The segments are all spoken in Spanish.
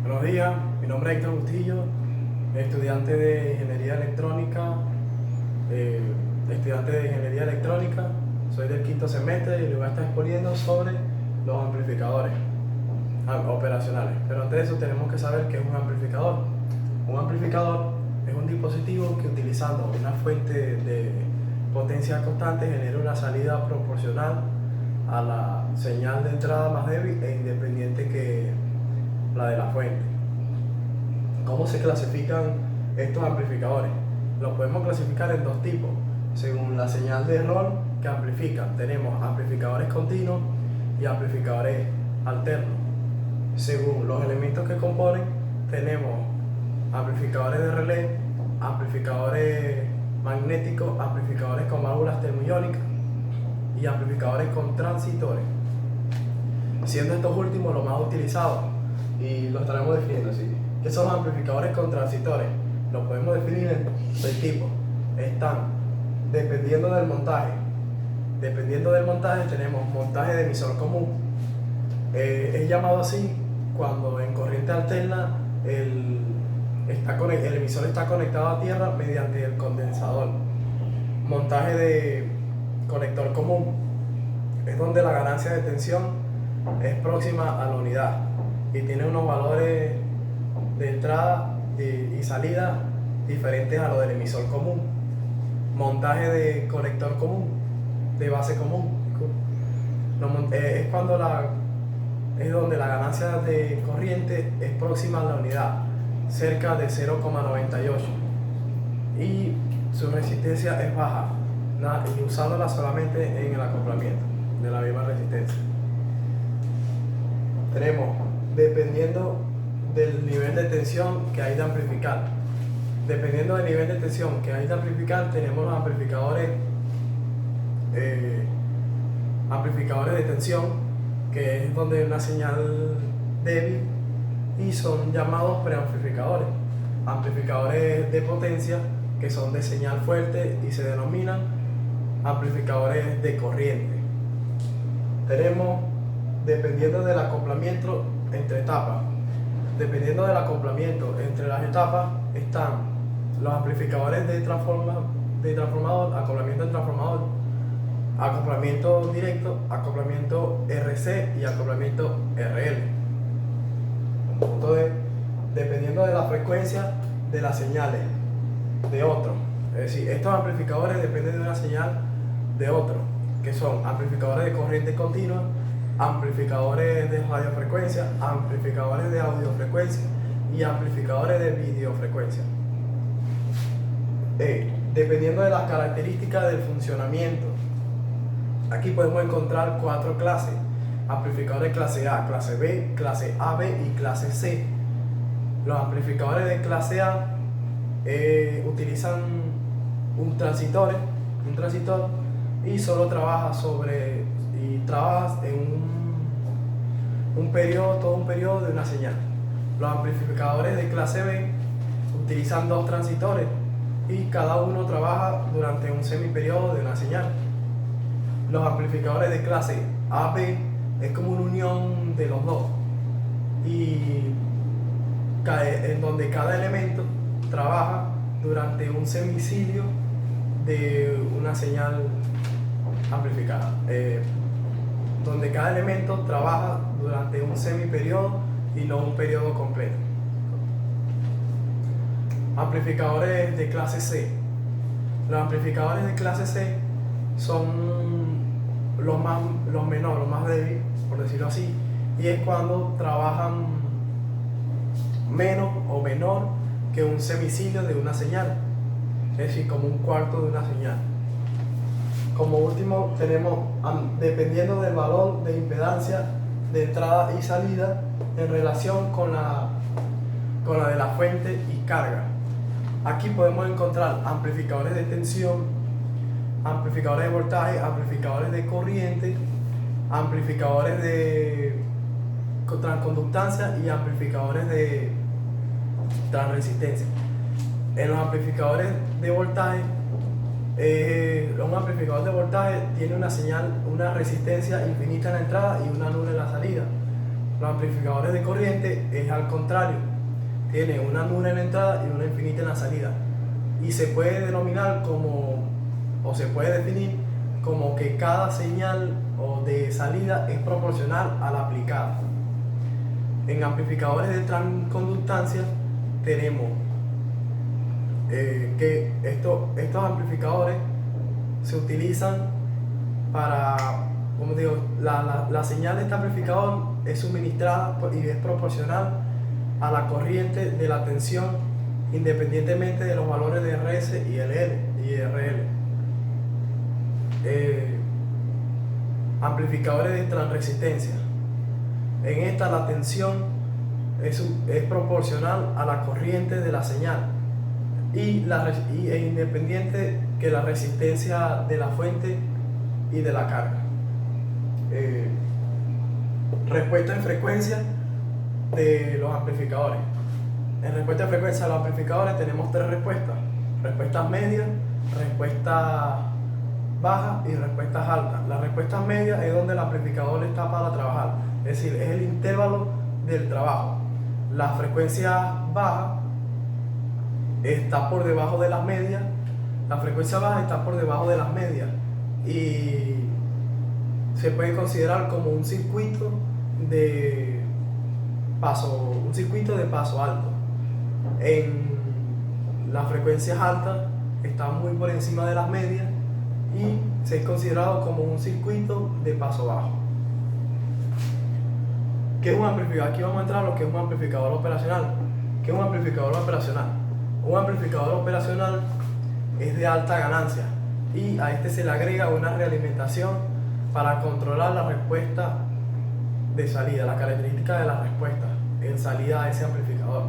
Buenos días, mi nombre es Héctor Bustillo, estudiante de Ingeniería Electrónica, soy del quinto semestre y les voy a estar exponiendo sobre los amplificadores operacionales. Pero antes de eso tenemos que saber qué es un amplificador. Un amplificador es un dispositivo que, utilizando una fuente de potencia constante, genera una salida proporcional a la señal de entrada más débil e independiente que la de la fuente. ¿Cómo se clasifican estos amplificadores? Los podemos clasificar en dos tipos, según la señal de rol que amplifican. Tenemos amplificadores continuos y amplificadores alternos. Según los elementos que componen, tenemos amplificadores de relé, amplificadores magnéticos, amplificadores con válvulas termoiónicas y amplificadores con transistores, siendo estos últimos los más utilizados, y lo estaremos definiendo así. ¿Qué son los amplificadores con transistores? Los podemos definir en 6 tipos. Están dependiendo del montaje. Dependiendo del montaje tenemos montaje de emisor común. Es llamado así cuando en corriente alterna el emisor está conectado a tierra mediante el condensador. Montaje de conector común es donde la ganancia de tensión es próxima a la unidad y tiene unos valores de entrada y salida diferentes a los del emisor común. Montaje de conector común, de base común, es donde la ganancia de corriente es próxima a la unidad, cerca de 0,98, y su resistencia es baja, y usándola solamente en el acoplamiento de la misma resistencia. Tenemos, dependiendo del nivel de tensión que hay de amplificar. Dependiendo del nivel de tensión que hay de amplificar, tenemos los amplificadores de tensión, que es donde hay una señal débil, y son llamados preamplificadores. Amplificadores de potencia, que son de señal fuerte y se denominan amplificadores de corriente. Tenemos, dependiendo del acoplamiento entre etapas. Dependiendo del acoplamiento entre las etapas están los amplificadores de transformador, acoplamiento de transformador, acoplamiento directo, acoplamiento RC y acoplamiento RL. Entonces, dependiendo de la frecuencia de las señales de otro. Es decir, estos amplificadores dependen de una señal de otro, que son amplificadores de corriente continua, amplificadores de radiofrecuencia, amplificadores de audiofrecuencia y amplificadores de videofrecuencia. Dependiendo de las características del funcionamiento, aquí podemos encontrar 4 clases: amplificadores clase A, clase B, clase AB y clase C. Los amplificadores de clase A utilizan un transistor y solo trabaja en todo un periodo de una señal. Los amplificadores de clase B utilizan 2 transistores y cada uno trabaja durante un semiperiodo de una señal. Los amplificadores de clase AB es como una unión de los dos, y en donde cada elemento trabaja durante un semiciclo de una señal amplificada, donde cada elemento trabaja durante un semiperiodo y no un periodo completo. Amplificadores de clase C. Los amplificadores de clase C son los menores, los más débiles, por decirlo así, y es cuando trabajan menos o menor que un semiciclo de una señal, es decir, como un cuarto de una señal. Como último tenemos, dependiendo del valor de impedancia de entrada y salida en relación con la de la fuente y carga. Aquí podemos encontrar amplificadores de tensión, amplificadores de voltaje, amplificadores de corriente, amplificadores de transconductancia y amplificadores de transresistencia. En los amplificadores de voltaje, un amplificador de voltaje tiene una resistencia infinita en la entrada y una nula en la salida. Los amplificadores de corriente es al contrario, tiene una nula en la entrada y una infinita en la salida, y se puede denominar como, o se puede definir como que cada señal o de salida es proporcional a la aplicada. En amplificadores de transconductancia tenemos que estos amplificadores se utilizan para, como digo, la señal de este amplificador es suministrada y es proporcional a la corriente de la tensión independientemente de los valores de RS y RL. Amplificadores de transresistencia. En esta la tensión es proporcional a la corriente de la señal e independiente que la resistencia de la fuente y de la carga. Respuesta en frecuencia de los amplificadores. En respuesta en frecuencia de los amplificadores tenemos tres respuestas: respuestas medias, respuestas bajas y respuestas altas. Las respuestas medias es donde el amplificador está para trabajar, es decir, es el intervalo del trabajo. La frecuencia baja está por debajo de las medias, la frecuencia baja está por debajo de las medias y se puede considerar como un circuito de paso alto. En las frecuencias altas están muy por encima de las medias y se es considerado como un circuito de paso bajo. ¿Qué es un amplificador? Aquí vamos a entrar a lo que es un amplificador operacional. ¿Qué es un amplificador operacional? Un amplificador operacional es de alta ganancia y a este se le agrega una realimentación para controlar la respuesta de salida, la característica de la respuesta en salida a ese amplificador.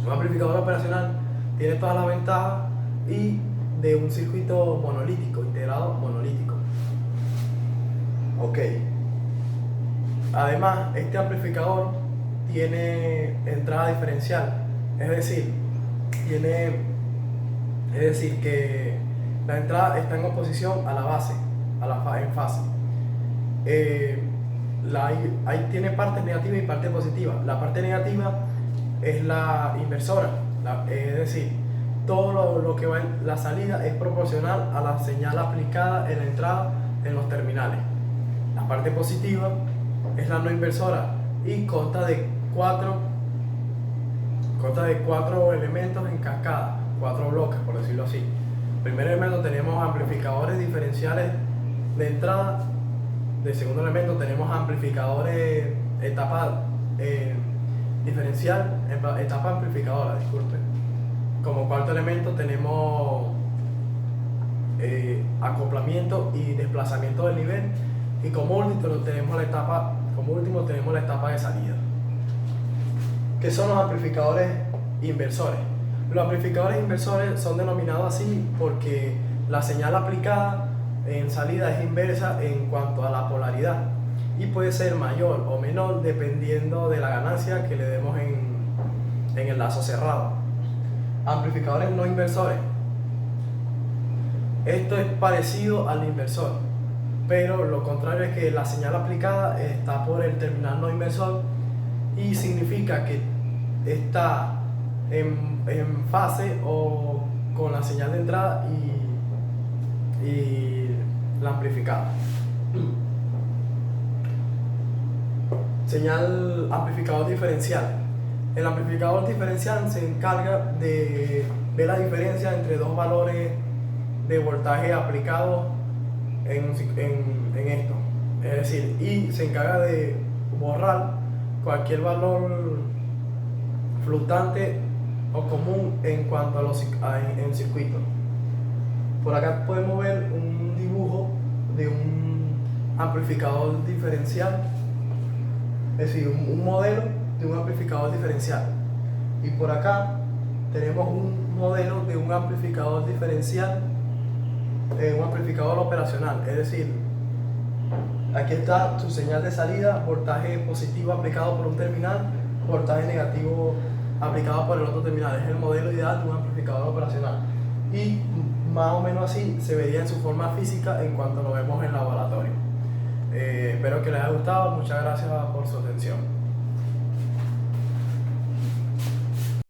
Un amplificador operacional tiene todas las ventajas y de un circuito monolítico, integrado monolítico. Ok. Además, este amplificador tiene entrada diferencial, es decir, que la entrada está en oposición a la base, en fase. Ahí tiene partes negativas y partes positivas. La parte negativa es la inversora, es decir, todo lo que va en la salida es proporcional a la señal aplicada en la entrada en los terminales. La parte positiva es la no inversora y consta de cuatro elementos en cascada, 4 bloques por decirlo así. Primer elemento tenemos amplificadores diferenciales de entrada. De segundo elemento tenemos amplificadores etapa diferencial, etapa amplificadora, disculpe. Como cuarto elemento tenemos acoplamiento y desplazamiento del nivel, y como último tenemos la etapa de salida. ¿Qué son los amplificadores inversores? Los amplificadores inversores son denominados así porque la señal aplicada en salida es inversa en cuanto a la polaridad y puede ser mayor o menor dependiendo de la ganancia que le demos en el lazo cerrado. Amplificadores no inversores. Esto es parecido al inversor, pero lo contrario es que la señal aplicada está por el terminal no inversor y significa que está en fase o con la señal de entrada y la amplificada. Señal amplificador diferencial. El amplificador diferencial se encarga de ver la diferencia entre dos valores de voltaje aplicados en esto. Es decir, y se encarga de borrar cualquier valor flotante o común en cuanto en circuito. Por acá podemos ver un dibujo de un amplificador diferencial, es decir, un modelo de un amplificador diferencial. Y por acá tenemos un modelo de un amplificador diferencial, un amplificador operacional, es decir, aquí está su señal de salida, voltaje positivo aplicado por un terminal, voltaje negativo aplicado por el otro terminal. Es el modelo ideal de un amplificador operacional y más o menos así se vería en su forma física en cuanto lo vemos en laboratorio. Espero que les haya gustado. Muchas gracias por su atención.